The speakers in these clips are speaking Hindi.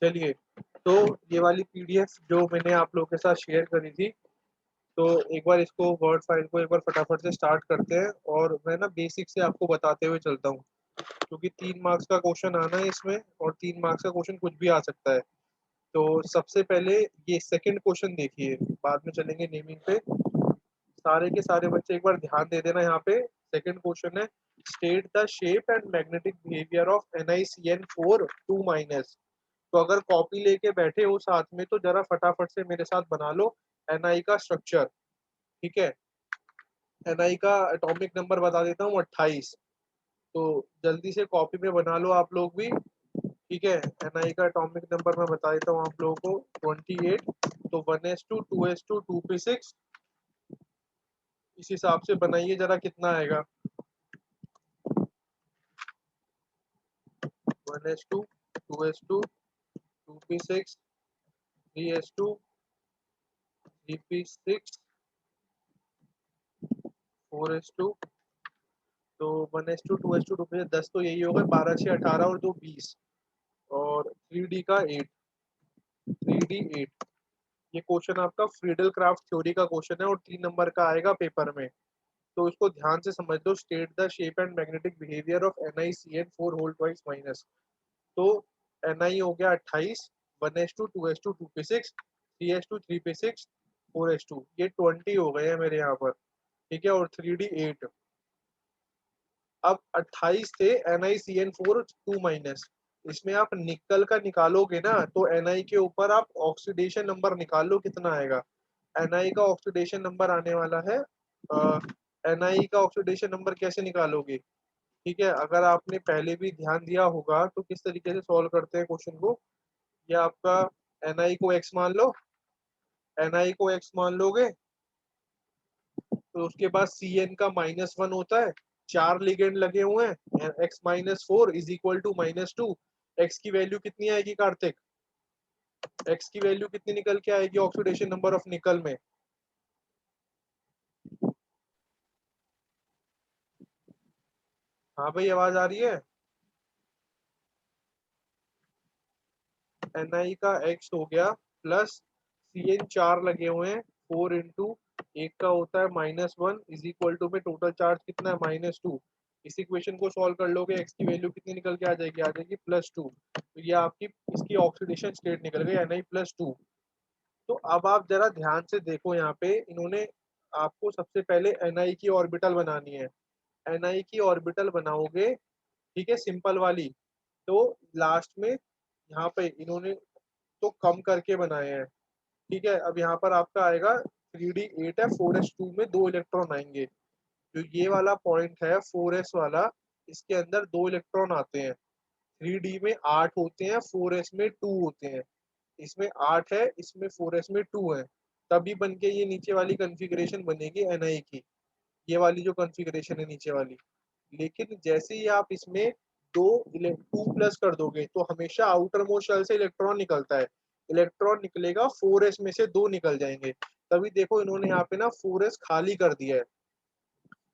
चलिए, तो ये वाली पीडीएफ जो मैंने आप लोगों के साथ शेयर करी थी, तो एक बार इसको वर्ड फाइल को एक बार फटाफट से स्टार्ट करते हैं और मैं ना बेसिक से आपको बताते हुए चलता हूँ, क्योंकि 3 मार्क्स का क्वेश्चन आना है इसमें और 3 मार्क्स का क्वेश्चन कुछ भी आ सकता है। तो सबसे पहले ये सेकंड क्वेश्चन देखिए, बाद में चलेंगे नेमिंग पे। सारे के सारे बच्चे एक बार ध्यान दे देना यहाँ पे। सेकंड क्वेश्चन है, state the shape and magnetic behaviour of NiCN4 2-। तो अगर कॉपी लेके बैठे हो साथ में तो जरा फटाफट से मेरे साथ बना लो Ni का स्ट्रक्चर। ठीक है, Ni का एटॉमिक नंबर बता देता हूँ 28। तो जल्दी से कॉपी में बना लो आप लोग भी। ठीक है, Ni का एटॉमिक नंबर मैं बता देता हूँ आप लोगों को 28। तो 1s2 2s2 2p6, इस हिसाब से बनाइए जरा कितना आएगा। 1s2 2s2 2p6 3s2 3p6 4s2। तो 1s2 2s2 2p6 10, तो यही होगा 12 6 18 और 2 20। और 3D का 8, 3D 8। ये क्वेश्चन आपका फ्रीडल क्राफ्ट थ्योरी का क्वेश्चन है और 3 नंबर का आएगा पेपर में। तो इसको ध्यान से समझ लो, state the shape and magnetic behaviour of NiCN4 whole twice minus. तो Ni हो गया 28, 1s2 2s2 2p6 3s2 3p6 4s2, ये 20 हो गए हैं मेरे यहाँ पर। ठीक है, और 3D 8। अब 28 थे NiCN4 2-। इसमें आप निकल का निकालोगे ना तो Ni के ऊपर आप ऑक्सीडेशन नंबर निकाल लो कितना आएगा। Ni का ऑक्सीडेशन नंबर आने वाला है, Ni का ऑक्सीडेशन नंबर कैसे निकालोगे। ठीक है, अगर आपने पहले भी ध्यान दिया होगा तो किस तरीके से सॉल्व करते हैं क्वेश्चन को। ये आपका Ni को x मान लो, Ni को x मान लोगे तो उसके बाद Cn का -1 होता है। 4 लिगेंड लगे हुए हैं, x-4 is equal to -2। x की वैल्यू कितनी आएगी कार्तिक, x की वैल्यू कितनी निकल के आएगी ऑक्सीडेशन नंबर ऑफ निकल में। हाँ भाई, आवाज आ रही है। Ni का x हो गया प्लस Cn 4 लगे हुए हैं, 4 इंटू एक का होता है -1 इज इक्वल टू में टोटल चार्ज कितना है -2। इस इक्वेशन को सॉल्व कर लोगे, x की वैल्यू कितनी निकल के आ जाएगी +2। तो ये आपकी इसकी ऑक्सीडेशन स्टेट निकल गई Na+2। तो अब आप जरा ध्यान से देखो, यहाँ पे इन्होंने आपको सबसे पहले Ni की ऑर्बिटल बनानी है। Ni की ऑर्बिटल बनाओगे, ठीक है, सिंपल वाली। तो लास्ट में यहाँ पे इन्होंने तो कम करके बनाए हैं। ठीक है, अब यहाँ पर आपका आएगा 3D 8 है, 4s2 में 2 इलेक्ट्रॉन आएंगे। जो ये वाला पॉइंट है 4s वाला, इसके अंदर 2 इलेक्ट्रॉन आते हैं। 3D में 8 होते हैं, 4s में 2 होते हैं। इसमें 8 है, इसमें 4s में 2 है। तभी बन के ये नीचे वाली कॉन्फ़िगरेशन बनेगी Ni की, ये वाली जो कॉन्फ़िगरेशन है नीचे वाली। लेकिन जैसे ही आप इसमें 2 प्लस कर दोगे तो हमेशा आउटर मोस्ट शेल से इलेक्ट्रॉन निकलता है। इलेक्ट्रॉन निकलेगा, 4s में से 2 निकल जाएंगे। तभी देखो इन्होंने यहाँ पे ना 4s खाली कर दिया है।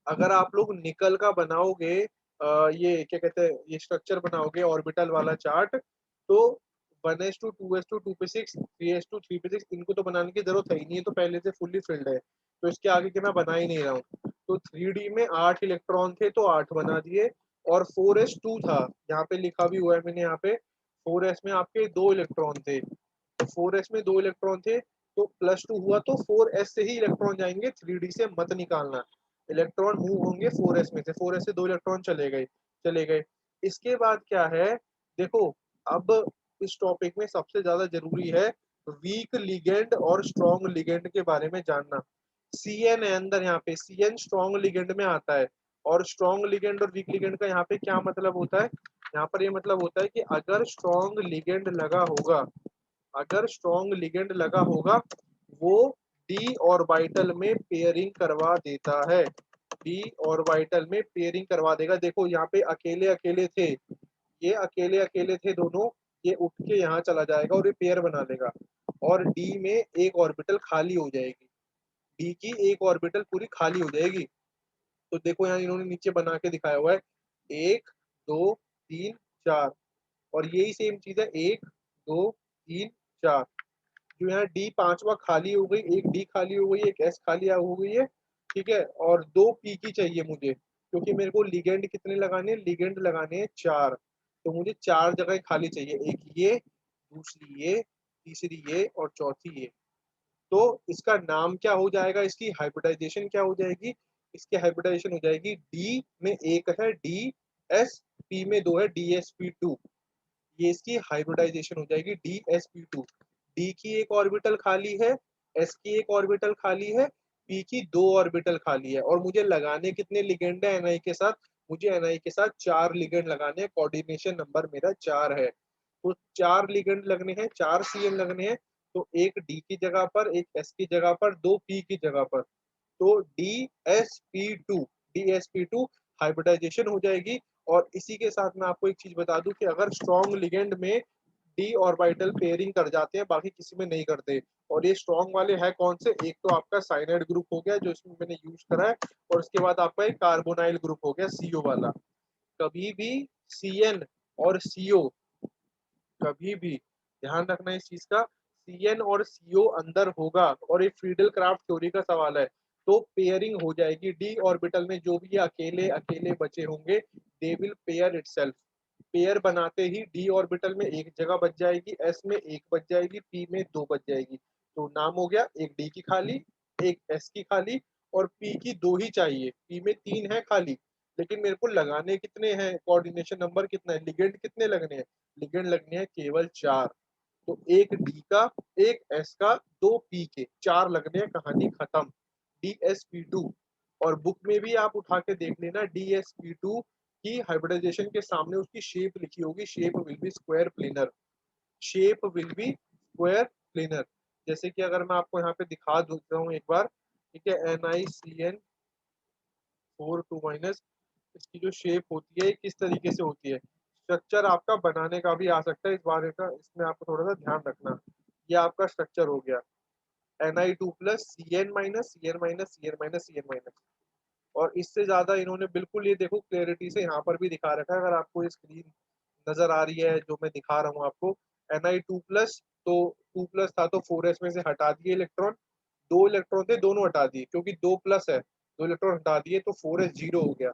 अगर आप लोग निकल का बनाओगे, ये क्या कहते हैं, ये स्ट्रक्चर बनाओगे ऑर्बिटल वाला चार्ट, तो 1s2 2s2 2p6 3s2 3p6 इनको तो बनाने की जरूरत है ही नहीं है, तो पहले से फुल्ली फिल्ड है। तो इसके आगे के मैं बना ही नहीं रहा हूँ। तो 3D में 8 इलेक्ट्रॉन थे तो 8 बना दिए। और 4s2 था, यहाँ पे लिखा भी हुआ है मैंने यहाँ पे। 4s में आपके 2 इलेक्ट्रॉन थे, तो 4s में 2 इलेक्ट्रॉन थे तो +2 हुआ, तो 4s से ही इलेक्ट्रॉन जाएंगे, 3D से मत निकालना। इलेक्ट्रॉन मूव होंगे 4s में से, 4s से 2 इलेक्ट्रॉन चले गए। इसके बाद क्या है, देखो, अब इस टॉपिक में सबसे ज्यादा जरूरी है वीक लिगेंड और स्ट्रॉन्ग लिगेंड के बारे में जानना। Cn है अंदर, यहाँ पे Cn स्ट्रॉन्ग लिगेंड में आता है। और स्ट्रॉन्ग लिगेंड और वीक लिगेंड का यहाँ पे क्या मतलब होता है, यहाँ पर ये मतलब होता है कि अगर स्ट्रॉन्ग लिगेंड लगा होगा, अगर स्ट्रॉन्ग लिगेंड लगा होगा, वो डी ऑर्बिटल में पेयरिंग करवा देता है। डी ऑर्बिटल में पेयरिंग करवा देगा। देखो यहाँ पे अकेले अकेले थे, ये अकेले अकेले थे दोनों, ये उठ के यहाँ चला जाएगा और ये पेयर बना देगा। और डी में एक ऑर्बिटल खाली हो जाएगी, डी की एक ऑर्बिटल पूरी खाली हो जाएगी। तो देखो यहाँ इन्होंने नीचे बना के दिखाया हुआ है 1 2 3 4। और यही सेम चीज है 1 2 3 4। जो यहाँ डी पांचवा खाली हो गई, एक डी खाली हो गई, एक एस खाली हो गई है, ठीक है। और 2 पी की चाहिए मुझे, क्योंकि मेरे को लिगेंड कितने लगाने हैं, लिगेंड लगाने हैं 4। तो मुझे 4 जगह खाली चाहिए, एक ये, दूसरी ये, तीसरी ये और चौथी ये। तो इसका नाम क्या हो जाएगा, इसकी हाइब्रिडाइजेशन क्या हो जाएगी, इसकी हाइब्रिडाइजेशन हो जाएगी डी में एक है डी एस, पी में 2 है डी एस पी टू। ये इसकी हाइब्रिडाइजेशन हो जाएगी d s p two. D की एक ऑर्बिटल खाली है, एस की एक ऑर्बिटल खाली है, पी की 2 ऑर्बिटल खाली है। और मुझे लगाने कितने लिगेंड है एनआई के साथ, मुझे एनआई के साथ 4 लिगेंड लगाने हैं, कोऑर्डिनेशन नंबर मेरा 4 है। तो 4 लिगेंड लगने हैं, 4 सीएन लगने हैं। तो एक डी की जगह पर, एक एस की जगह पर, 2 पी की जगह पर। तो d s p two hybridisation हो जाएगी। और इसी के साथ मैं आपको एक चीज बता दूं कि अगर स्ट्रॉन्ग लिगेंड में डी ऑर्बिटल पेयरिंग कर जाते हैं, बाकी किसी में नहीं करते। और ये स्ट्रॉन्ग वाले है कौन से, एक तो आपका साइनाइड ग्रुप हो गया जो इसमें मैंने यूज करा है, और उसके बाद आपका एक कार्बोनाइल ग्रुप हो गया सीओ वाला। कभी भी सीएन और सीओ, कभी भी ध्यान रखना इस चीज का, सीएन और सीओ अंदर होगा और ये फ्रीडल क्राफ्ट थ्योरी का सवाल है, तो पेयरिंग हो जाएगी डी ऑर्बिटल में। जो भी ये अकेले अकेले बचे होंगे, they will pair itself. Pair बनाते ही डी ऑर्बिटल में एक जगह बच जाएगी, एस में एक बच जाएगी, पी में 2 बच जाएगी। तो नाम हो गया, एक डी की खाली, एक एस की खाली, और पी की 2 ही चाहिए, पी में 3 है खाली। लेकिन मेरे को लगाने कितने हैं, कोऑर्डिनेशन नंबर कितना है, लिगेंड कितने लगने हैं, लिगेंड लगने हैं केवल 4। तो एक डी का, एक एस का, 2 पी के, 4 लगने हैं, कहानी खत्म। D s p two. और बुक में भी आप उठा के देख लेना, डी एस पी टू की हाइब्रिडाइजेशन के सामने उसकी शेप लिखी होगी, shape will be square planar, shape will be square planar. जैसे कि अगर मैं आपको यहाँ पे दिखा देता हूँ एक बार, ठीक है, NiCN4 2-, इसकी जो शेप होती है किस तरीके से होती है। स्ट्रक्चर आपका बनाने का भी आ सकता है, इस बारे का इसमें आपको थोड़ा सा ध्यान रखना। ये आपका स्ट्रक्चर हो गया, Ni2+Cn-, Cn-, Cn-, Cn-। और इससे ज्यादा इन्होंने बिल्कुल, ये देखो क्लियरिटी से यहाँ पर भी दिखा रखा है, अगर आपको ये स्क्रीन नजर आ रही है जो मैं दिखा रहा हूँ आपको, Ni2+, तो 2+ था तो 4s में से हटा दिए इलेक्ट्रॉन, 2 इलेक्ट्रॉन थे दोनों हटा दिए, क्योंकि 2+ है, 2 इलेक्ट्रॉन हटा दिए तो 4s जीरो हो गया।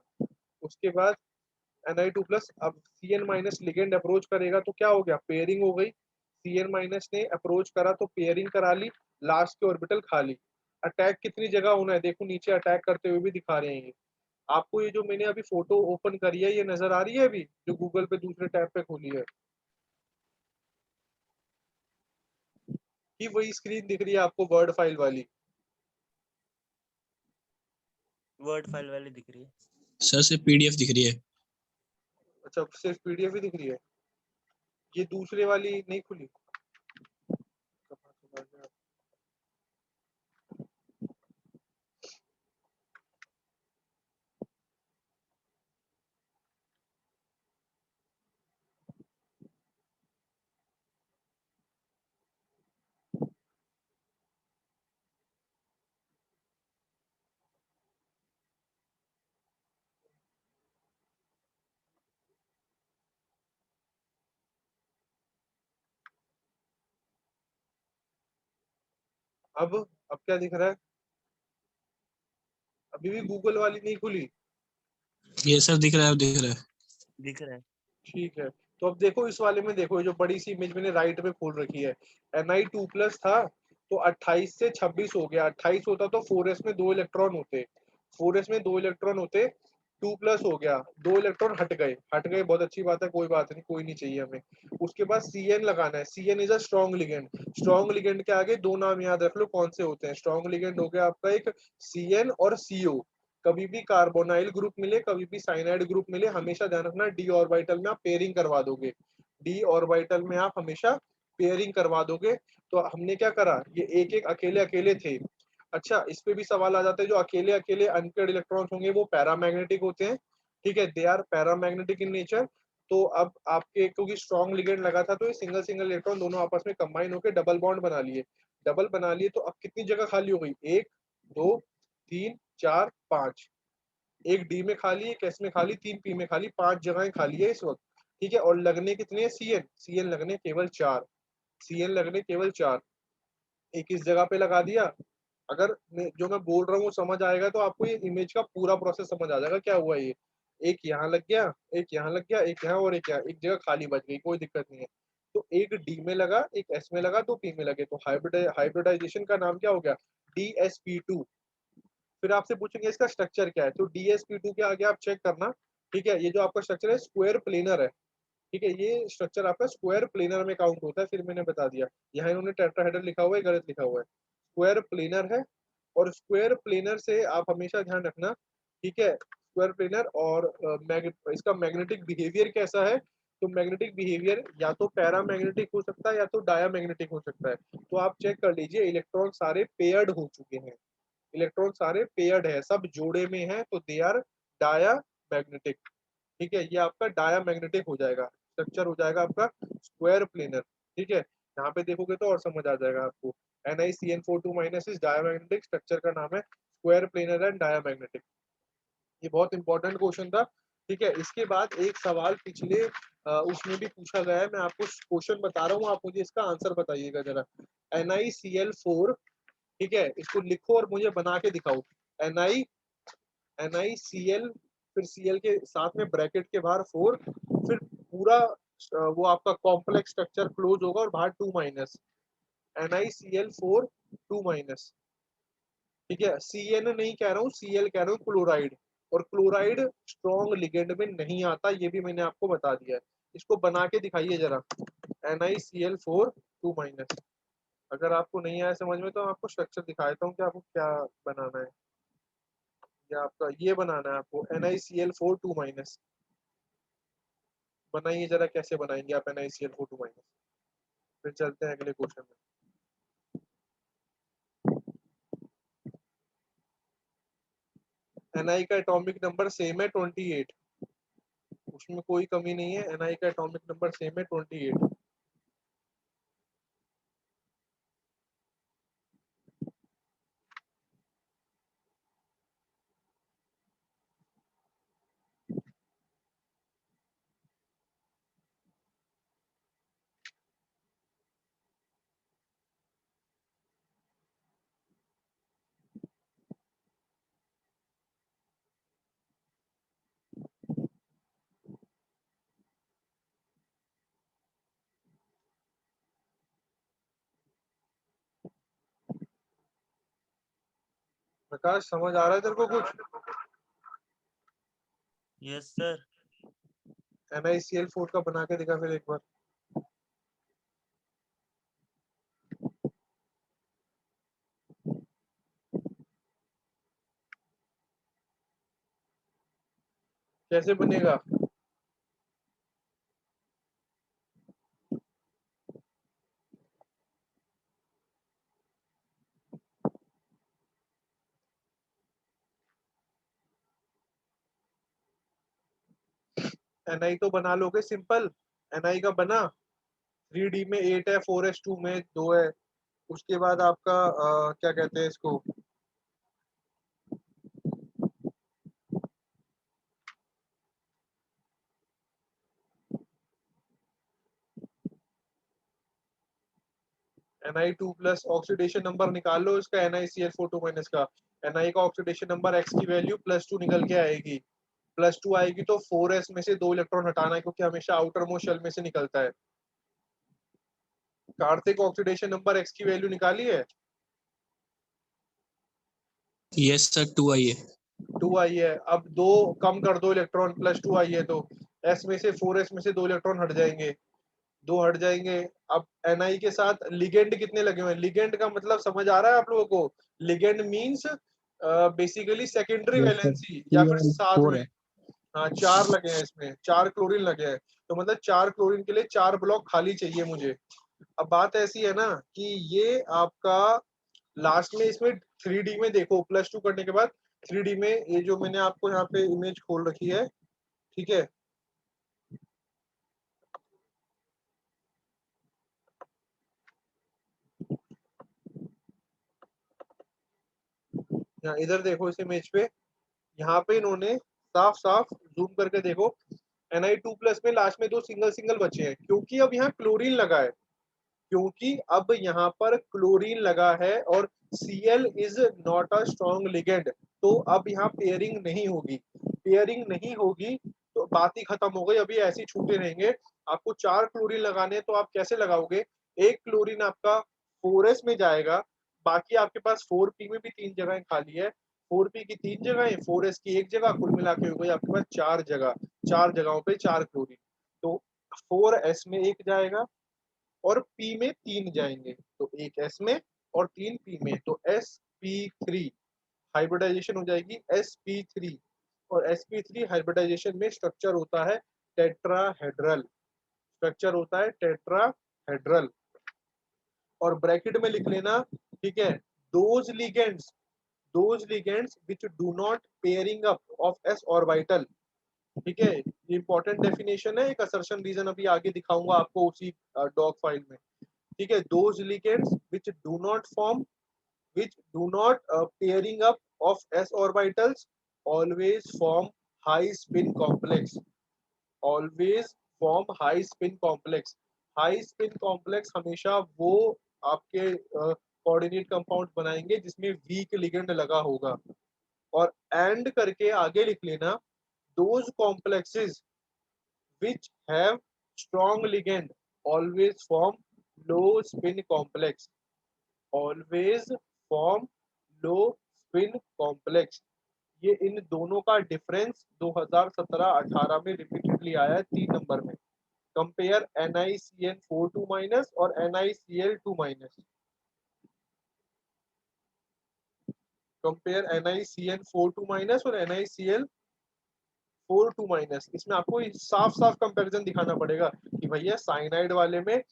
उसके बाद Ni2+, अब Cn- लिगेंड अप्रोच करेगा तो क्या हो गया, पेयरिंग हो गई। Cn- ने अप्रोच करा तो पेयरिंग करा ली, लास्ट के ऑर्बिटल खाली। अटैक कितनी जगह होना है, देखो नीचे अटैक करते हुए भी दिखा रहे हैं ये आपको। ये जो मैंने अभी फोटो ओपन करी है, ये नजर आ रही है अभी, जो गूगल पे दूसरे टैब पे खोली है, कि वही स्क्रीन दिख रही है आपको वर्ड फाइल वाली। वर्ड फाइल वाली दिख रही है सर, सिर्फ पीडीएफ दिख रही है। अच्छा, सिर्फ पीडीएफ ही दिख रही है, ये दूसरे वाली नहीं खुली। अब क्या दिख रहा है, अभी भी गूगल वाली नहीं खुली। ये सर दिख रहा है, दिख रहा है। दिख रहा है। ठीक है, तो अब देखो इस वाले में, देखो ये जो बड़ी सी इमेज मैंने राइट में खोल रखी है, Ni2+ था तो 28 से 26 हो गया। 28 होता तो 4s में 2 इलेक्ट्रॉन होते, 4s में 2 इलेक्ट्रॉन होते, 2+ हो गया, 2 इलेक्ट्रॉन हट गए, हट गए, बहुत अच्छी बात है, कोई बात नहीं, कोई नहीं चाहिए हमें। उसके बाद Cn लगाना है, Cn is a strong ligand. Strong ligand के आगे 2 नाम याद रख लो कौन से होते हैं। स्ट्रॉन्ग लिगेंड हो गया आपका एक Cn और CO। कभी भी कार्बोनाइल ग्रुप मिले, कभी भी साइनाइड ग्रुप मिले, हमेशा ध्यान रखना डी ऑर्बिटल में आप पेयरिंग करवा दोगे, डी ऑर्बिटल में आप हमेशा पेयरिंग करवा दोगे। तो हमने क्या करा, ये एक एक अकेले अकेले थे। अच्छा, इस पे भी सवाल आ जाता है, जो अकेले अकेले अनपेयर्ड इलेक्ट्रॉन्स होंगे वो पैरामैग्नेटिक होते हैं, ठीक है, they are paramagnetic in nature. तो अब आपके, क्योंकि स्ट्रॉन्ग लिगेंड लगा था, तो ये सिंगल सिंगल इलेक्ट्रॉन दोनों आपस में कंबाइन होकर डबल बॉन्ड बना लिए, डबल बना लिए। तो अब कितनी जगह खाली हो गई, 1 2 3 4 5। एक डी में खाली, एक एस में खाली, 3 पी में खाली, 5 जगहें खाली है इस वक्त, ठीक है। और लगने कितने, सीएन लगने केवल 4। CN लगने केवल 4, एक इस जगह पे लगा दिया। अगर जो मैं बोल रहा हूँ वो समझ आएगा तो आपको ये इमेज का पूरा प्रोसेस समझ आ जाएगा क्या हुआ ये। एक यहाँ लग गया, एक यहाँ लग गया, एक यहाँ और एक यहाँ, एक जगह खाली बच गई, कोई दिक्कत नहीं है। तो एक डी में लगा, एक एस में लगा, दो पी में लगे, तो हाइब्रिडाइजेशन का नाम क्या हो गया, DsP2। फिर आपसे पूछेंगे इसका स्ट्रक्चर क्या है, तो DsP2 के आगे आप चेक करना, ठीक है। ये जो आपका स्ट्रक्चर है स्क्वायर प्लेनर है, ठीक है। ये स्ट्रक्चर आपका स्क्वायर प्लेनर में काउंट होता है, फिर मैंने बता दिया। यहाँ इन्होंने टेट्राहेड्रल लिखा हुआ है, गलत लिखा हुआ है, स्क्वायर प्लेनर है। और स्क्वायर प्लेनर से आप हमेशा ध्यान रखना, ठीक है। स्क्वायर प्लेनर और इसका मैग्नेटिक बिहेवियर कैसा है, तो मैग्नेटिक बिहेवियर या तो पैरामैग्नेटिक हो सकता है या तो डायामैग्नेटिक हो सकता है। तो आप चेक कर लीजिए, इलेक्ट्रॉन सारे पेयर्ड हो चुके हैं, इलेक्ट्रॉन सारे पेयर्ड है, सब जोड़े में है, तो दे आर डाया मैग्नेटिक, ठीक है। ये आपका डाया मैग्नेटिक हो जाएगा, स्ट्रक्चर हो जाएगा आपका स्क्वायर प्लेनर, ठीक है। यहाँ पे देखोगे तो और समझ आ जाएगा आपको। NiCN42- इस डायामैग्नेटिक स्ट्रक्चर का नाम है स्क्वायर प्लेनर एंड डायामैग्नेटिक। ये बहुत इंपॉर्टेंट क्वेश्चन था, ठीक है। इसके बाद एक सवाल पिछले उसमें भी पूछा गया है, मैं आपको क्वेश्चन बता रहा हूँ, आप मुझे इसका आंसर बताइएगा जरा। NiCl4, ठीक है, इसको लिखो और मुझे बना के दिखाओ। NiCl, फिर Cl के साथ में ब्रैकेट के बाहर 4, फिर पूरा वो आपका कॉम्प्लेक्स स्ट्रक्चर क्लोज होगा और बाहर 2-, NiCl4 2-, ठीक है। Cn नहीं कह रहा हूँ, Cl कह रहा हूँ, क्लोराइड। और क्लोराइड स्ट्रॉन्ग लिगेंड में नहीं आता, ये भी मैंने आपको बता दिया है। इसको बना के दिखाइए जरा, NiCl4 2-। अगर आपको नहीं आया समझ में तो मैं आपको स्ट्रक्चर दिखा देता हूँ कि आपको क्या बनाना है। या आपका ये बनाना है आपको, NiCl4 2-। बनाइए जरा, कैसे बनाएंगे आप NiCl4 2-। फिर चलते हैं अगले क्वेश्चन में। Ni का एटॉमिक नंबर सेम है 28, उसमें कोई कमी नहीं है। Ni का एटॉमिक नंबर सेम है 28। प्रकाश समझ आ रहा है तेरे को कुछ? Yes sir. NiCl4 का बना के दिखा फिर एक बार। कैसे बनेगा? Ni तो बना लोगे सिंपल। Ni का बना, 3D में 8 है, 4s2 में 2 है। उसके बाद आपका क्या कहते हैं इसको, Ni2+ ऑक्सीडेशन नंबर निकाल लो इसका, NiCl4 2- का। Ni का ऑक्सीडेशन नंबर x की वैल्यू +2 निकल के आएगी। +2 आएगी तो 4s में से 2 इलेक्ट्रॉन हटाना है, क्योंकि हमेशा आउटर मोस्ट शेल में से निकलता है। कार्तिक ऑक्सीडेशन नंबर x की वैल्यू निकाली है? यस सर 2 आई है। 2 आई है। अब 2 कम कर दो इलेक्ट्रॉन, +2 आई है तो s में से 4s में से 2 इलेक्ट्रॉन हट जाएंगे, 2 हट जाएंगे। अब Ni के साथ लिगेंड कितने लगे हुए हैं? लिगेंड का मतलब समझ आ रहा है आप लोगों को? Ligand means basically secondary yes sir valency या फिर साथ 4 में। है। हाँ 4 लगे हैं इसमें, 4 क्लोरीन लगे हैं, तो मतलब 4 क्लोरीन के लिए 4 ब्लॉक खाली चाहिए मुझे। अब बात ऐसी है ना कि ये आपका लास्ट में इसमें 3D में देखो, +2 करने के बाद 3D में ये जो मैंने आपको यहाँ पे इमेज खोल रखी है, ठीक है। यहाँ इधर देखो इस इमेज पे, यहाँ पे इन्होंने साफ साफ जूम करके देखो, Ni2+ में लास्ट में 2 सिंगल सिंगल बचे हैं, क्योंकि अब यहाँ क्लोरीन लगा है, क्योंकि अब यहाँ पर क्लोरीन लगा है और Cl is not a strong ligand, तो अब यहाँ पेयरिंग नहीं होगी। पेयरिंग नहीं होगी तो बात ही खत्म हो गई, अभी ऐसे ही छूटे रहेंगे। आपको 4 क्लोरीन लगाने हैं तो आप कैसे लगाओगे? एक क्लोरीन आपका 4s में जाएगा, बाकी आपके पास 4p में भी 3 जगह खाली है, 4p की 3 जगह, 4s की 1 जगह, कुल मिला के हो गई आपके पास 4 जगह, 4 जगहों पे 4 क्लोरीन। तो 4s में 1 जाएगा और p में 3 जाएंगे, तो 1 s में और 3 p में, तो sp3 हाइब्रिडाइजेशन हो जाएगी sp3। और sp3 हाइब्रिडाइजेशन में स्ट्रक्चर होता है टेट्राहेड्रल, स्ट्रक्चर होता है टेट्राहेड्रल। और ब्रैकेट में लिख लेना, ठीक है, those ligands which do not pairing up of s orbital. ठीक है, ये इंपॉर्टेंट डेफिनेशन है, एक असर्शन रीजन अभी आगे दिखाऊंगा आपको उसी डॉग फाइल में। ठीक है, those ligands which do not form which do not pairing up of s orbitals always form high spin complex, always form high spin complex। high spin complex हमेशा वो आपके कोऑर्डिनेट कंपाउंड बनाएंगे जिसमें वीक लिगेंड लगा होगा। और एंड करके आगे लिख लेना, those complexes which have strong ligand always form low spin complex, always form low spin complex. ये इन दोनों का डिफरेंस 2017-18 में रिपीटेडली आया है 3 नंबर में। कंपेयर NiCN42- और NiCl2-। कंपेयर NiCN42- और NiCl42-। इसमें आपको साफ साफ कंपैरिजन दिखाना पड़ेगा कि भैया साइनाइड वाले में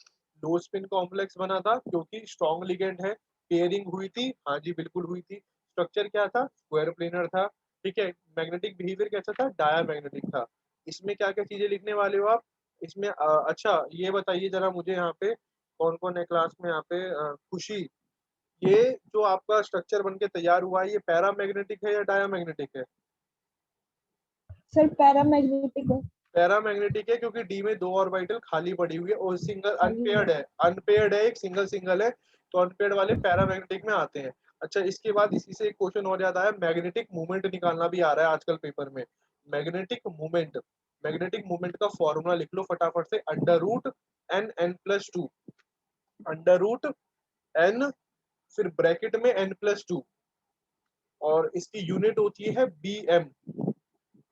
लो स्पिन कॉम्प्लेक्स बना था क्योंकि स्ट्रॉन्ग लिगेंड है, पेयरिंग हुई थी, हाँ जी बिल्कुल हुई थी, स्ट्रक्चर क्या था, स्क्वायर प्लेनर था। ठीक है, मैग्नेटिक बिहेवियर कैसा था, डायामैग्नेटिक था। इसमें क्या क्या चीजें लिखने वाले हो आप इसमें? अच्छा ये बताइए जरा मुझे, यहाँ पे कौन कौन है क्लास में? यहाँ पे खुशी, ये जो आपका स्ट्रक्चर बन के तैयार हुआ है ये पैरामैग्नेटिक है या डायामैग्नेटिक है? सर पैरामैग्नेटिक है। पैरामैग्नेटिक है क्योंकि डी में 2 ऑर्बिटल खाली पड़ी हुई है और सिंगल खाली है। अनपेयर्ड है, एक सिंगल सिंगल है, तो अनपेयर्ड वाले पैरामैग्नेटिक में आते हैं। अच्छा, इसके बाद इसी से एक क्वेश्चन और याद आया, मैग्नेटिक मूवमेंट निकालना भी आ रहा है आजकल पेपर में। मैग्नेटिक मूवमेंट का फॉर्मूला लिख लो फटाफट से, √n+2, √n फिर ब्रैकेट में n+2 और इसकी यूनिट होती है bm।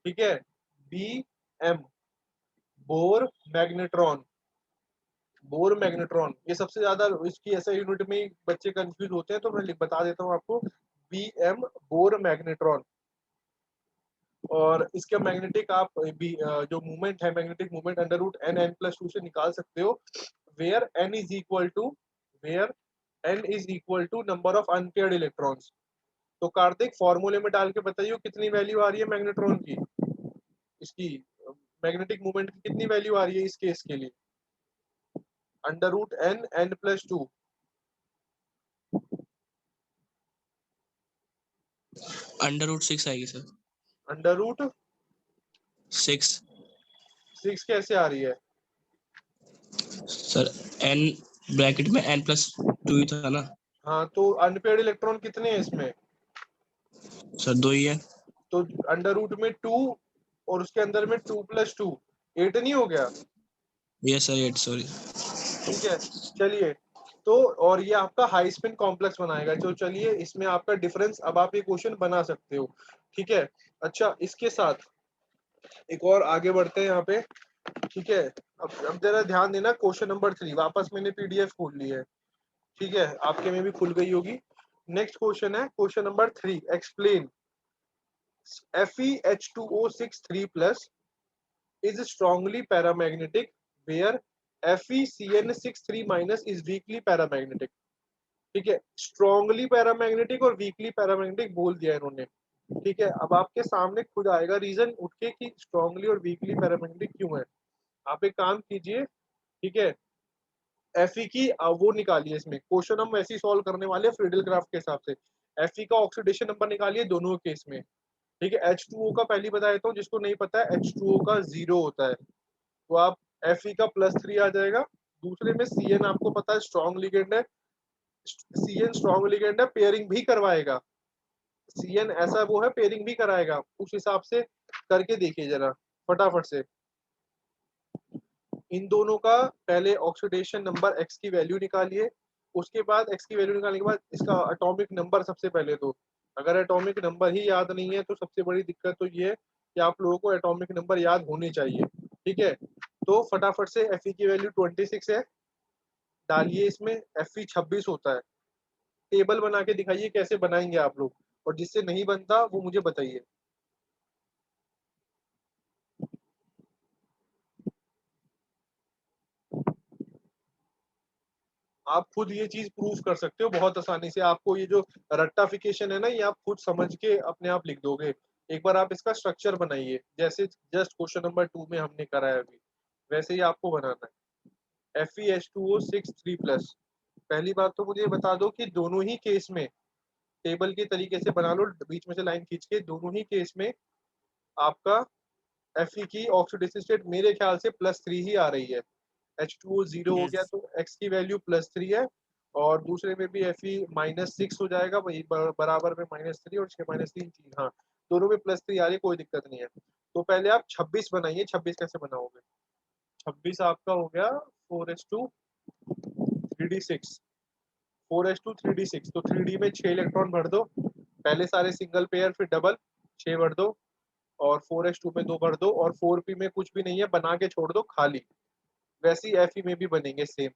ठीक है, bm bore magnetron, bore magnetron, ये सबसे ज्यादा इसकी ऐसे यूनिट में ही बच्चे कंफ्यूज होते हैं, तो मैं बता देता हूँ आपको, bm बोर मैग्नेट्रॉन। और इसका मैग्नेटिक आप जो मूवमेंट है, मैग्नेटिक मूवमेंट √n+2 से निकाल सकते हो, where n is equal to number of unpaired electrons. तो कार्तिक फॉर्मूले में डाल के बताइए कितनी वैल्यू आ रही है मैग्नेट्रॉन की, इसकी मैग्नेटिक मूवमेंट की कितनी वैल्यू आ रही है इस केस के लिए? √n+2। √6 आएगी सर। √6 6 कैसे आ रही है सर, n ब्रैकेट में n+2 ही था ना हाँ, तो अनपेयर्ड इलेक्ट्रॉन कितने हैं इसमें? सर, 2 ही है। तो √2 और उसके अंदर में 2+2 8 नहीं हो गया? Yes sir, 8 sorry. ठीक है, चलिए, तो और ये आपका हाई स्पिन कॉम्प्लेक्स बनाएगा। तो चलिए इसमें आपका डिफरेंस, अब आप ये क्वेश्चन बना सकते हो। ठीक है, अच्छा इसके साथ एक और आगे बढ़ते हैं यहाँ पे। ठीक है, अब जरा ध्यान देना, क्वेश्चन नंबर 3 वापस मैंने पीडीएफ खोल ली है। ठीक है, आपके में भी खुल गई होगी। नेक्स्ट क्वेश्चन है question number 3, explain FeH2O6 3+ is strongly paramagnetic where FeCN63- is weakly paramagnetic। ठीक है, स्ट्रॉन्गली पैरामैग्नेटिक और वीकली पैरामैग्नेटिक बोल दिया इन्होंने। ठीक है, अब आपके सामने खुद आएगा रीजन उठ के कि स्ट्रॉन्गली और वीकली पैरामैग्नेटिक क्यों है। आप एक काम कीजिए, ठीक है, Fe की वो निकालिए, इसमें क्वेश्चन हम वैसे ही सॉल्व करने वाले हैं फ्रीडल ग्राफ के हिसाब से। Fe का ऑक्सीडेशन नंबर निकालिए दोनों केस में। ठीक है, H2O का पहली बता देता हूँ, जिसको नहीं पता है H2O का 0 होता है, तो आप Fe का +3 आ जाएगा, दूसरे में CN आपको पता है स्ट्रॉन्ग लिगेंड है, CN स्ट्रॉन्ग लिगेंड है, पेयरिंग भी करवाएगा। CN ऐसा वो है, पेयरिंग भी कराएगा। उस हिसाब से करके देखिए जरा फटाफट से। इन दोनों का पहले ऑक्सीडेशन नंबर X की वैल्यू निकालिए, उसके बाद X की वैल्यू निकालने के बाद इसका एटॉमिक नंबर सबसे पहले तो, अगर एटॉमिक नंबर ही याद नहीं है तो सबसे बड़ी दिक्कत तो ये है कि आप लोगों को एटॉमिक नंबर याद होने चाहिए। ठीक है, तो फटाफट से Fe की वैल्यू 26 है, डालिए इसमें। Fe 26 होता है। टेबल बना के दिखाइए कैसे बनाएंगे आप लोग, और जिससे नहीं बनता वो मुझे बताइए। आप खुद ये चीज प्रूफ कर सकते हो बहुत आसानी से। आपको ये जो रट्टाफिकेशन है ना, ये आप खुद समझ के अपने आप लिख दोगे। एक बार आप इसका स्ट्रक्चर बनाइए, जैसे जस्ट क्वेश्चन नंबर 2 में हमने करा है अभी, वैसे ही आपको बनाना है। FeH2O6 3+। पहली बात तो मुझे बता दो कि दोनों ही केस में टेबल के तरीके से बना लो, बीच में से लाइन खींच के, दोनों ही केस में आपका Fe की ऑक्सीडेटिव स्टेट मेरे ख्याल से +3 ही आ रही है। H2O 0 हो गया यस तो X की वैल्यू +3 है, और दूसरे में भी Fe -6 हो जाएगा, वही बराबर में -3 और इसके -3 चीज, हाँ दोनों में +3 आ रही है, कोई दिक्कत नहीं है। तो पहले आप 26 बनाइए। 26 कैसे बनाओगे? 26 आपका हो गया 4s2 3d6, 4s2 3d6, तो 3d में 6 इलेक्ट्रॉन भर दो, पहले सारे सिंगल पेयर फिर डबल, 6 भर दो, और 4s2 में 2 भर दो, और 4p में कुछ भी नहीं है, बना के छोड़ दो खाली। वैसे ही Fe में भी बनेंगे सेम।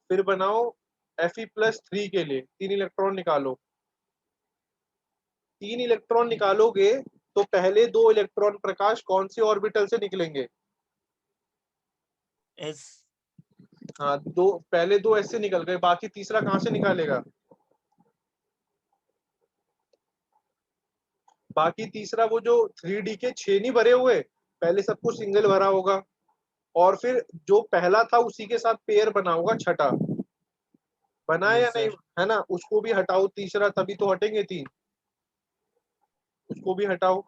फिर बनाओ Fe+3 के लिए 3 इलेक्ट्रॉन निकालो। 3 इलेक्ट्रॉन निकालोगे तो पहले 2 इलेक्ट्रॉन प्रकाश कौन से ऑर्बिटल से निकलेंगे? एस हाँ, दो पहले 2 ऐसे निकल गए, बाकी तीसरा कहां से निकालेगा? बाकी तीसरा वो जो 3D के 6 नहीं भरे हुए, पहले सबको सिंगल भरा होगा, और फिर जो पहला था उसी के साथ पेयर बना होगा छठा। बना है या यस नहीं? सर है ना, उसको भी हटाओ तीसरा, तभी तो हटेंगे 3, उसको भी हटाओ।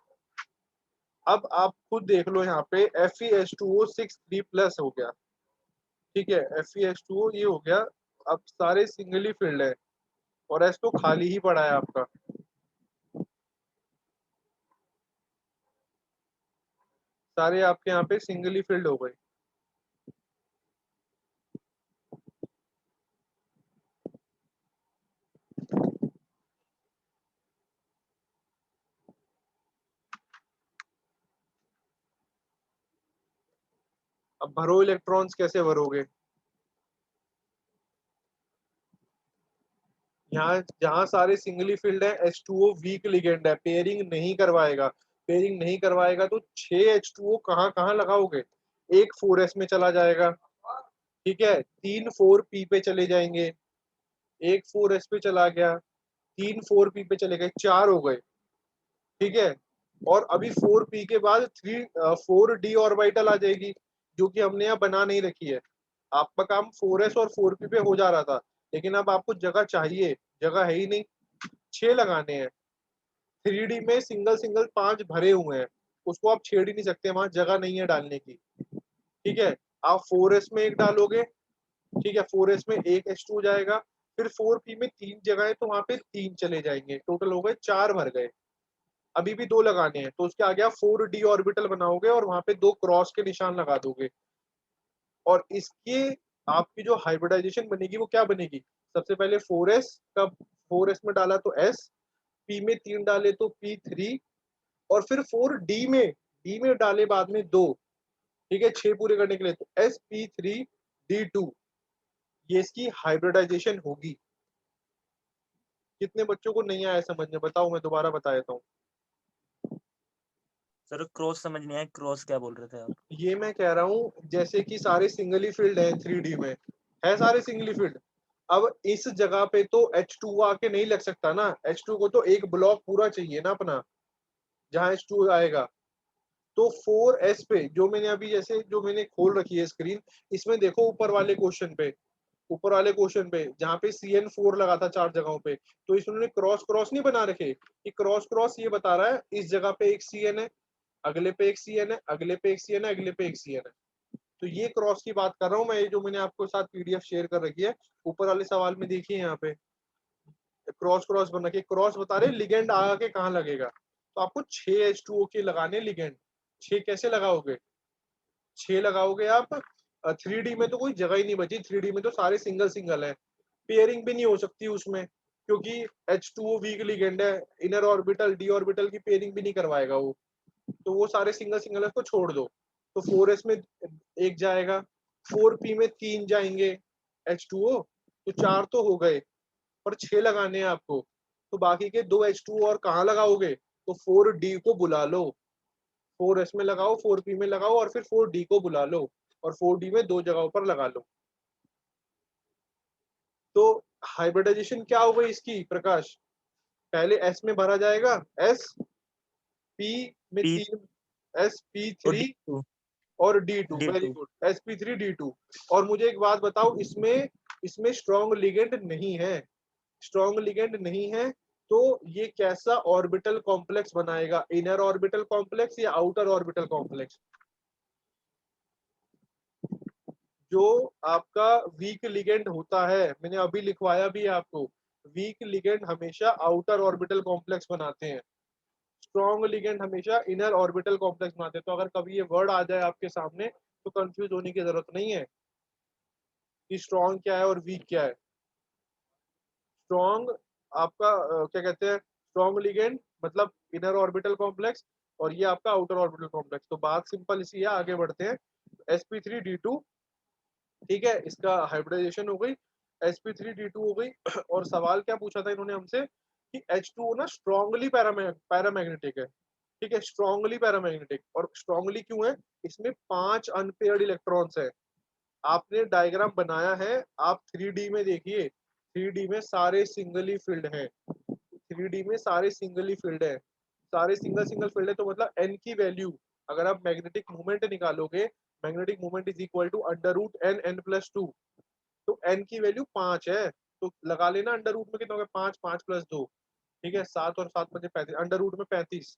अब आप खुद देख लो, यहाँ पे FeH2O6 3+ हो गया। ठीक है, FeH2O ये हो गया। अब सारे सिंगली फिल्ड है, और S तो खाली ही पड़ा है आपका। सारे आपके यहाँ पे सिंगली फिल्ड हो गए। अब भरो इलेक्ट्रॉन्स, कैसे भरोगे? यहाँ जहाँ सारे सिंगली फिल्ड है, H2O वीक लिगेंड है, पेयरिंग नहीं करवाएगा। पेयरिंग नहीं करवाएगा तो 6 H2O कहाँ कहाँ लगाओगे? एक 4s में चला जाएगा, ठीक है, 3 4p पे चले जाएंगे, एक 4s पे चला गया, 3 4p पे चले गए, 4 हो गए। ठीक है, और अभी 4p के बाद 4d ऑर्बिटल आ जाएगी, जो कि हमने यहाँ बना नहीं रखी है। आपका काम 4s और 4p पे हो जा रहा था, लेकिन अब आपको जगह चाहिए, जगह है ही नहीं, 6 लगाने हैं। 3D में सिंगल सिंगल 5 भरे हुए हैं, उसको आप छेड़ ही नहीं सकते, वहां जगह नहीं है डालने की। ठीक है, आप 4s में एक डालोगे, ठीक है, 4s में एक H2 जाएगा, फिर 4p में 3 जगह है तो वहां पे 3 चले जाएंगे, टोटल हो गए 4 भर गए। अभी भी 2 लगाने हैं, तो उसके आगे आप 4d ऑर्बिटल बनाओगे और वहां पे 2 क्रॉस के निशान लगा दोगे, और इसकी आपकी जो हाइब्रिडाइजेशन बनेगी वो क्या बनेगी? सबसे पहले 4s का 4s में डाला तो S, p में 3 डाले तो p3, और फिर 4d में डाले बाद में 2, ठीक है, 6 पूरे करने के लिए तो sp3d2, ये इसकी हाइब्रिडाइजेशन होगी। कितने बच्चों को नहीं आया समझ में, बताओ, मैं दोबारा बता देता हूँ। सर क्रॉस समझ नहीं आया, क्रॉस क्या बोल रहे थे आप? ये मैं कह रहा हूँ, जैसे कि सारे सिंगली फील्ड है 3D में, है सारे सिंगली फील्ड, अब इस जगह पे तो H2 आके नहीं लग सकता ना, H2 को तो एक ब्लॉक पूरा चाहिए ना अपना, जहाँ H2 आएगा। तो 4s पे जो मैंने अभी, जैसे जो मैंने खोल रखी है स्क्रीन, इसमें देखो ऊपर वाले क्वेश्चन पे, ऊपर वाले क्वेश्चन पे जहाँ पे CN4 लगा था 4 जगहों पे, तो इसमें क्रॉस क्रॉस नहीं बना रखे कि क्रॉस क्रॉस ये बता रहा है इस जगह पे एक CN है, अगले पे एक CN है, अगले पे एक CN है, अगले पे एक CN है। तो ये क्रॉस की बात कर रहा हूँ मैं, ये जो मैंने आपको साथ पीडीएफ शेयर कर रखी है, ऊपर वाले सवाल में देखिए यहाँ पे क्रॉस क्रॉस बन रखी है, क्रॉस बता रहे लिगेंड आके कहाँ लगेगा। तो आपको 6 H2O के लगाने लिगेंड। 6 कैसे लगाओगे? 6 लगाओगे आप 3D में तो कोई जगह ही नहीं बची, 3D में तो सारे सिंगल सिंगल है, पेयरिंग भी नहीं हो सकती उसमें, क्योंकि H2O वीक लिगेंड है, इनर ऑर्बिटल डी ऑर्बिटल की पेयरिंग भी नहीं करवाएगा वो, तो वो सारे सिंगल सिंगल है, उसको छोड़ दो। तो 4s में एक जाएगा, 4p में 3 जाएंगे H2O, तो 4 तो हो गए, पर 6 लगाने हैं आपको, तो बाकी के 2 H2O और कहाँ लगाओगे? तो 4D को बुला लो, 4s में लगाओ, 4p में लगाओ और फिर 4D को बुला लो, और 4D में 2 जगहों पर लगा लो। तो हाइब्रिडाइजेशन क्या हो गई इसकी प्रकाश? पहले S में भरा जाएगा, S P में P 3, और sp3 D2 और D2, very D2 good, sp3 D2। और मुझे एक बात बताओ, इसमें स्ट्रॉन्ग लिगेंड नहीं है, स्ट्रॉन्ग लिगेंड नहीं है, तो ये कैसा ऑर्बिटल कॉम्प्लेक्स बनाएगा? इनर ऑर्बिटल कॉम्प्लेक्स या आउटर ऑर्बिटल कॉम्प्लेक्स? जो आपका वीक लिगेंड होता है, मैंने अभी लिखवाया भी है आपको, वीक लिगेंड हमेशा आउटर ऑर्बिटल कॉम्प्लेक्स बनाते हैं, स्ट्रॉन्ग लिगेंड हमेशा इनर ऑर्बिटल कॉम्प्लेक्स बनाते हैं। तो अगर कभी ये वर्ड आ जाए आपके सामने तो कंफ्यूज होने की जरूरत नहीं है कि स्ट्रॉन्ग क्या है और वीक क्या है। स्ट्रॉन्ग आपका क्या कहते हैं, स्ट्रॉन्ग लिगेंड मतलब इनर ऑर्बिटल कॉम्प्लेक्स, और ये आपका आउटर ऑर्बिटल कॉम्प्लेक्स। तो बात सिंपल इसी है, आगे बढ़ते हैं। sp3d2, ठीक है, इसका हाइब्रिडाइजेशन हो गई, sp3d2 हो गई। और सवाल क्या पूछा था इन्होंने हमसे कि H2O ना स्ट्रॉन्गली पैरामैग्नेटिक है, ठीक है, स्ट्रॉन्गली पैरामैग्नेटिक। और स्ट्रॉन्गली क्यों है? इसमें 5 अनपेयर्ड इलेक्ट्रॉन्स है। आपने डायग्राम बनाया है, आप 3D में देखिए, 3D में सारे सिंगली फील्ड हैं, 3D में सारे सिंगली फील्ड है, सारे सिंगल सिंगल फील्ड है। तो मतलब n की वैल्यू, अगर आप मैग्नेटिक मूवमेंट निकालोगे, magnetic movement is equal to under root n n+2, तो n की वैल्यू 5 है, तो लगा लेना अंडर रूट में कितना होगा, 5, 5 + 2, ठीक है, 7 और 7 × 35, अंडर रूट में 35।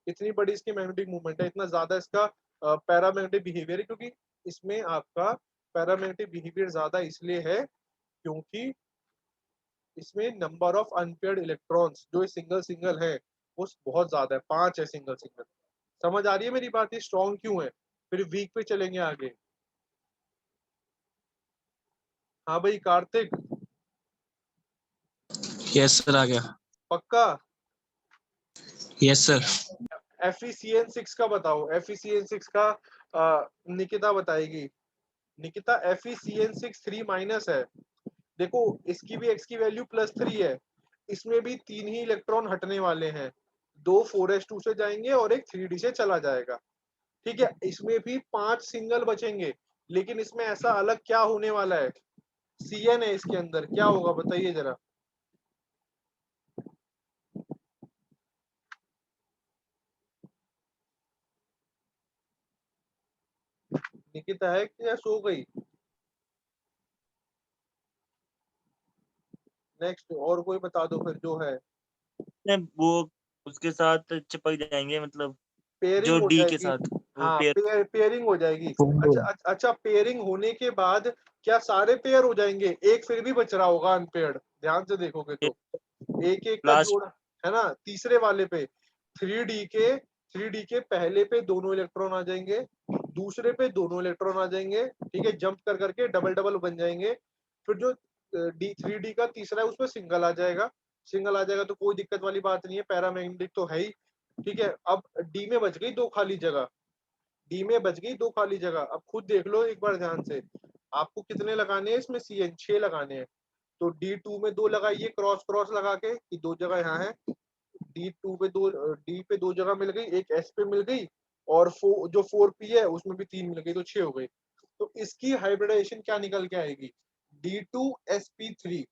इतनी बड़ी इसकी मैग्नेटिक मूवमेंट है, इतना ज्यादा इसका पैरामैग्नेटिक बिहेवियर है, क्योंकि इसमें आपका पैरामैग्नेटिक बिहेवियर ज्यादा इसलिए है क्योंकि इसमें नंबर ऑफ अनपेयर्ड इलेक्ट्रॉन्स जो सिंगल सिंगल है वो बहुत ज्यादा है, 5 है सिंगल सिंगल। समझ आ रही है मेरी बात? ये स्ट्रॉन्ग क्यों है? फिर वीक पे चलेंगे आगे। हाँ भाई कार्तिक, यस सर, आ गया। पक्का? Yes sir. FeCN6 का बताओ, FeCN6 का निकिता बताएगी। निकिता, FeCN6 3- है, देखो इसकी भी x की वैल्यू +3 है, इसमें भी 3 ही इलेक्ट्रॉन हटने वाले हैं, 2 4s2 से जाएंगे और एक 3d से चला जाएगा, ठीक है। इसमें भी 5 सिंगल बचेंगे, लेकिन इसमें ऐसा अलग क्या होने वाला है? Cn है इसके अंदर, क्या होगा बताइए जरा। निकिता है क्या, सो गई? नेक्स्ट और कोई बता दो फिर जो है। वो उसके साथ चिपक जाएंगे, मतलब पेयरिंग जो हो डी के जाएगी, साथ वो हाँ पेयर। पेयरिंग हो जाएगी। अच्छा फोर। अच्छा, पेयरिंग होने के बाद क्या सारे पेयर हो जाएंगे? एक फिर भी बच रहा होगा अनपेयर्ड, ध्यान से देखोगे तो एक एक का लास्ट जोड़ा है ना, तीसरे वाले पे 3D के पहले पे दोनों इलेक्ट्रॉन आ जाएंगे, दूसरे पे दोनों इलेक्ट्रॉन आ जाएंगे, ठीक है, जंप कर करके डबल डबल बन जाएंगे। फिर जो D3D का तीसरा है उसमें सिंगल आ जाएगा, सिंगल आ जाएगा तो कोई दिक्कत वाली बात नहीं है, पैरामैग्नेटिक तो है ही, ठीक है। अब डी में बच गई 2 खाली जगह, डी में बच गई 2 खाली जगह। अब खुद देख लो एक बार ध्यान से, आपको कितने लगाने हैं इसमें? CN 6 लगाने हैं, तो D2 में 2 लगाइए क्रॉस क्रॉस लगा के कि 2 जगह यहाँ है, D2 पे 2, डी पे 2 जगह मिल गई, एक S पे मिल गई, और जो 4p है उसमें भी 3 मिल गई, तो 6 हो गई। तो इसकी हाइब्रिडाइजेशन क्या निकल के आएगी? D2sp3,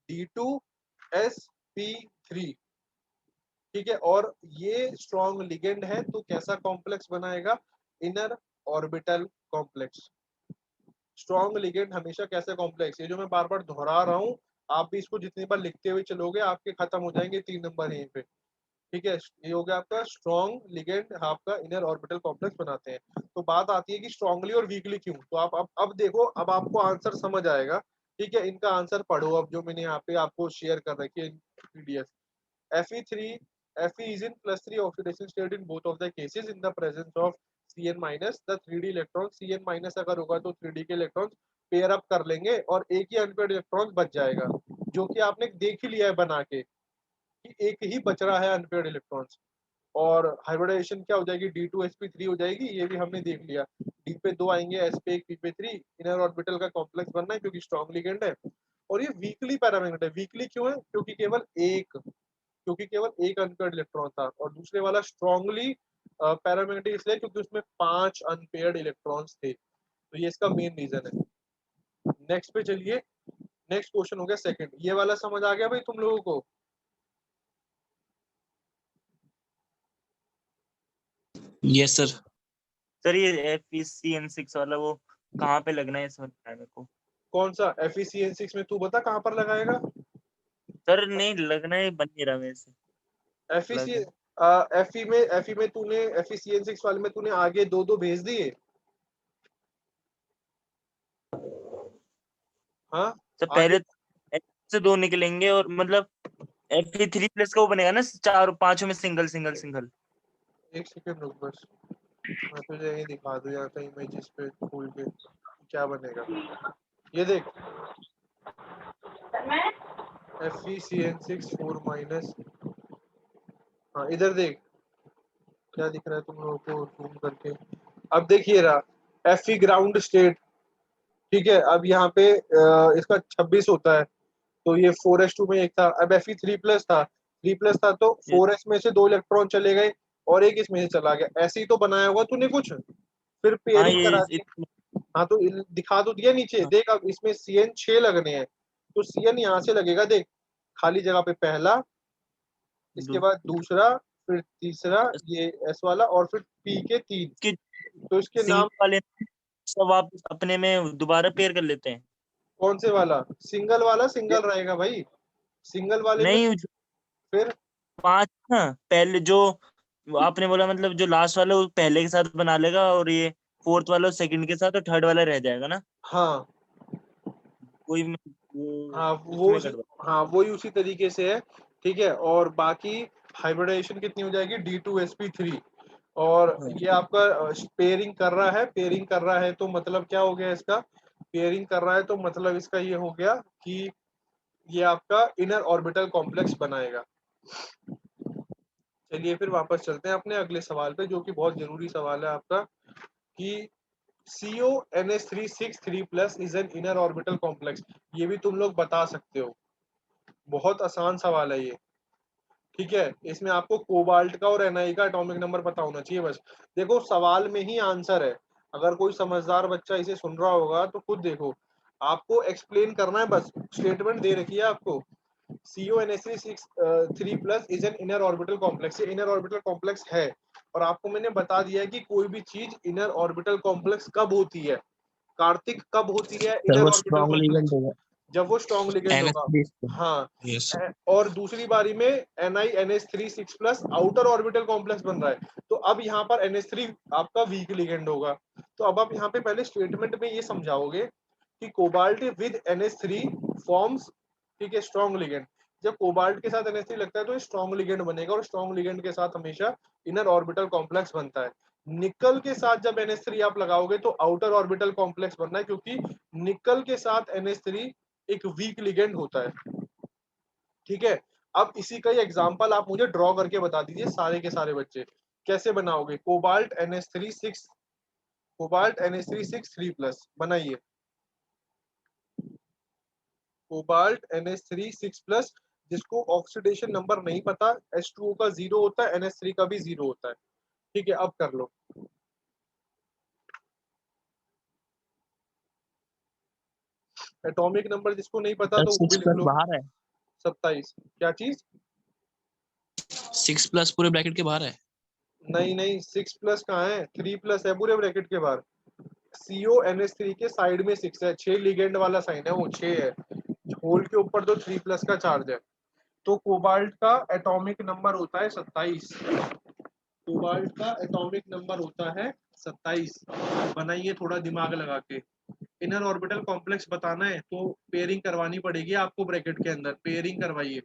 D2sp3, ठीक है। और ये स्ट्रॉन्ग लिगेंड है, तो कैसा कॉम्प्लेक्स बनाएगा? Inner orbital complex. Strong ligand हमेशा कैसे कॉम्प्लेक्स, ये जो मैं बार बार दोहरा रहा हूँ, आप भी इसको जितनी बार लिखते हुए चलोगे आपके खत्म हो जाएंगे 3 नंबर यहीं पे। ठीक है, ये हो गया आपका स्ट्रॉन्ग लिगेंड, आपका इनर ऑर्बिटल कॉम्प्लेक्स बनाते हैं। तो बात आती है कि स्ट्रांगली और वीकली क्यों। तो आप अब देखो, अब आपको आंसर समझ आएगा। ठीक है, इनका आंसर पढ़ो अब, जो मैंने यहाँ पे आपको शेयर कर रखी है PDF. Fe3 Fe is in +3 oxidation state in both of the cases in the presence of Cn minus the 3d electron. Cn minus अगर होगा तो 3d के इलेक्ट्रॉन पेयर अप कर लेंगे और एक ही अनपेयर्ड इलेक्ट्रॉन बच जाएगा, जो कि आपने देख ही लिया है बना के कि एक ही बच रहा है अनपेयर्ड इलेक्ट्रॉन्स। और हाइब्रिडाइजेशन क्या हो जाएगी, D2sp3 हो जाएगी, ये भी हमने देख लिया। D पे 2 आएंगे, S पे 1, P पे 3, इनर ऑर्बिटल का कॉम्प्लेक्स बनना है क्योंकि स्ट्रॉन्ग लिगेंड है। और ये वीकली पैरामैग्नेट है। वीकली क्यों है? क्योंकि केवल एक अनपेयर्ड इलेक्ट्रॉन था। और दूसरे वाला स्ट्रांगली पैरामैग्नेटिक इसलिए क्योंकि उसमें 5 अनपेयर्ड इलेक्ट्रॉन्स थे। तो ये इसका मेन रीजन है। नेक्स्ट पे चलिए, नेक्स्ट क्वेश्चन हो गया सेकंड। ये वाला समझ आ गया भाई तुम लोगों को? Yes sir. सर ये FeCN6 वाला वो कहाँ पे लगना है, समझ आया मेरे को। कौन सा FeCN6 में? तू बता कहाँ पर लगाएगा। सर नहीं लगना, है बन नहीं रहा मेरे से। FeC Fe में तूने FeCN6 वाले में तूने आगे दो दो भेज दिए। हाँ सर आगे पहले F से 2 निकलेंगे और मतलब Fe3+ का वो बनेगा ना, 4 5 में सिंगल सिंगल सिंगल। एक सेकंड रुक बस, मैं तुझे यही दिखा दूं यहाँ का इमेजेस पे खोल के क्या बनेगा। ये देख FeCN6 4 माइनस, हाँ इधर देख क्या दिख रहा है तुम लोगों को जूम करके। अब देखिए रहा Fe ग्राउंड स्टेट। ठीक है, अब यहाँ पे इसका 26 होता है, तो ये 4s2 में एक था। अब Fe3+ था, 3+ था तो 4s में से 2 इलेक्ट्रॉन चले गए और एक इसमें से चला गया। ऐसे ही तो बनाया होगा तूने कुछ, फिर हाँ पेयरिंग ये करा दी। हाँ तो दिखा तो दिया नीचे, हाँ, देख अब इसमें Cn6 लगने हैं, तो Cn यहाँ से लगेगा, देख खाली जगह पे पहला, इसके बाद दूसरा, फिर तीसरा ये S वाला, और फिर P के 3। कि तो इसके सिंगल नाम वाले सब वापस अपने में दोबारा पेयर कर लेते हैं। कौन से वाला? सिंगल वाला सिंगल रहेगा भाई, सिंगल वाले में नहीं फिर 5 ना, पहले जो आपने बोला मतलब जो लास्ट वाला वो पहले के साथ बना लेगा और ये फोर्थ वाला सेकंड के साथ और थर्ड वाला रह जाएगा ना। हाँ कोई वो हाँ उसमें कर दो। हाँ वही उसी तरीके से है। ठीक है, और बाकी हाइब्रिडाइजेशन कितनी हो जाएगी, D2sp3। और हाँ। ये आपका पेयरिंग कर रहा है, पेयरिंग कर रहा है तो मतलब क्या हो गया इसका, पेयरिंग कर रहा है तो मतलब इसका ये हो गया कि ये आपका इनर ऑर्बिटल कॉम्प्लेक्स बनाएगा। चलिए फिर वापस चलते हैं अपने अगले सवाल पे, जो कि बहुत जरूरी सवाल है आपका, कि CONH3 6 3+ is an inner orbital complex. ये भी तुम लोग बता सकते हो, बहुत आसान सवाल है ये। ठीक है, इसमें आपको कोबाल्ट का और एनआई का एटॉमिक नंबर पता होना चाहिए बस। देखो सवाल में ही आंसर है, अगर कोई समझदार बच्चा इसे सुन रहा होगा तो खुद देखो, आपको एक्सप्लेन करना है बस। स्टेटमेंट दे रखी है आपको, CONH3 6 3+ is an inner orbital complex. ये इनर ऑर्बिटल कॉम्प्लेक्स है, और आपको मैंने बता दिया है कि कोई भी चीज इनर ऑर्बिटल कॉम्प्लेक्स कब होती है, कार्तिक कब होती है सर इनर वो ऑर्बिटल स्ट्रॉन्ग लिगेंड कॉम्प्लेक्स, होगा। जब वो स्ट्रॉन्ग लिगेंड होगा। NH3। हाँ यस। और दूसरी बारी में NiNH3 6+ आउटर ऑर्बिटल कॉम्प्लेक्स बन रहा है, तो अब यहाँ पर NH3 आपका वीक लिगेंड होगा। तो अब आप यहाँ पे पहले स्टेटमेंट में ये समझाओगे कि कोबाल्ट विद NH3 फॉर्म्स, ठीक है, स्ट्रॉन्ग लिगेंड। जब कोबाल्ट के साथ NH3 लगता है तो ये स्ट्रॉन्ग लिगेंड बनेगा, और स्ट्रॉन्ग लिगेंड के साथ हमेशा इनर ऑर्बिटल कॉम्प्लेक्स बनता है। निकल के साथ जब NH3 आप लगाओगे तो आउटर ऑर्बिटल कॉम्प्लेक्स बनना है, क्योंकि निकल के साथ NH3 एक वीक लिगेंड होता है। ठीक है, अब इसी का ही एग्जांपल आप मुझे ड्रॉ करके बता दीजिए सारे के सारे बच्चे, कैसे बनाओगे। कोबाल्ट NH3 6 3+ बनाइए, कोबाल्ट NH3 6+, जिसको ऑक्सीडेशन नंबर नहीं पता, H2O का 0 होता है, NH3 का भी 0 होता है। ठीक है, अब कर लो। एटॉमिक नंबर जिसको नहीं पता सर तो वो भी 6 लिख प्लस लो, बाहर है। 27। क्या चीज? 6+ पूरे ब्रैकेट के बाहर है। नहीं नहीं, 6+ कहाँ है, 3+ है पूरे ब्रैकेट के बाहर। CONH3 के साइड में 6 है, 6 लिगेंड वाला साइन है, वो 6 है, होल के ऊपर तो 3+ का चार्ज है। तो कोबाल्ट का एटॉमिक नंबर होता है 27। कोबाल्ट का एटॉमिक नंबर होता है 27। बनाइए थोड़ा दिमाग लगा के। इनर ऑर्बिटल कॉम्प्लेक्स बताना है तो पेयरिंग करवानी पड़ेगी आपको ब्रैकेट के अंदर, पेयरिंग करवाइए।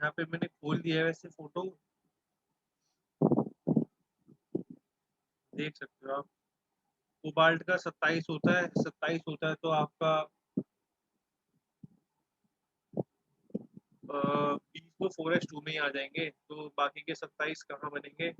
यहाँ पे मैंने खोल दिया है वैसे फोटो, देख सकते हो आप। कोबाल्ट का 27 होता है, 27 होता है तो आपका 20 को 4s2 में ही आ जाएंगे, तो बाकी के 27 कहाँ बनेंगे?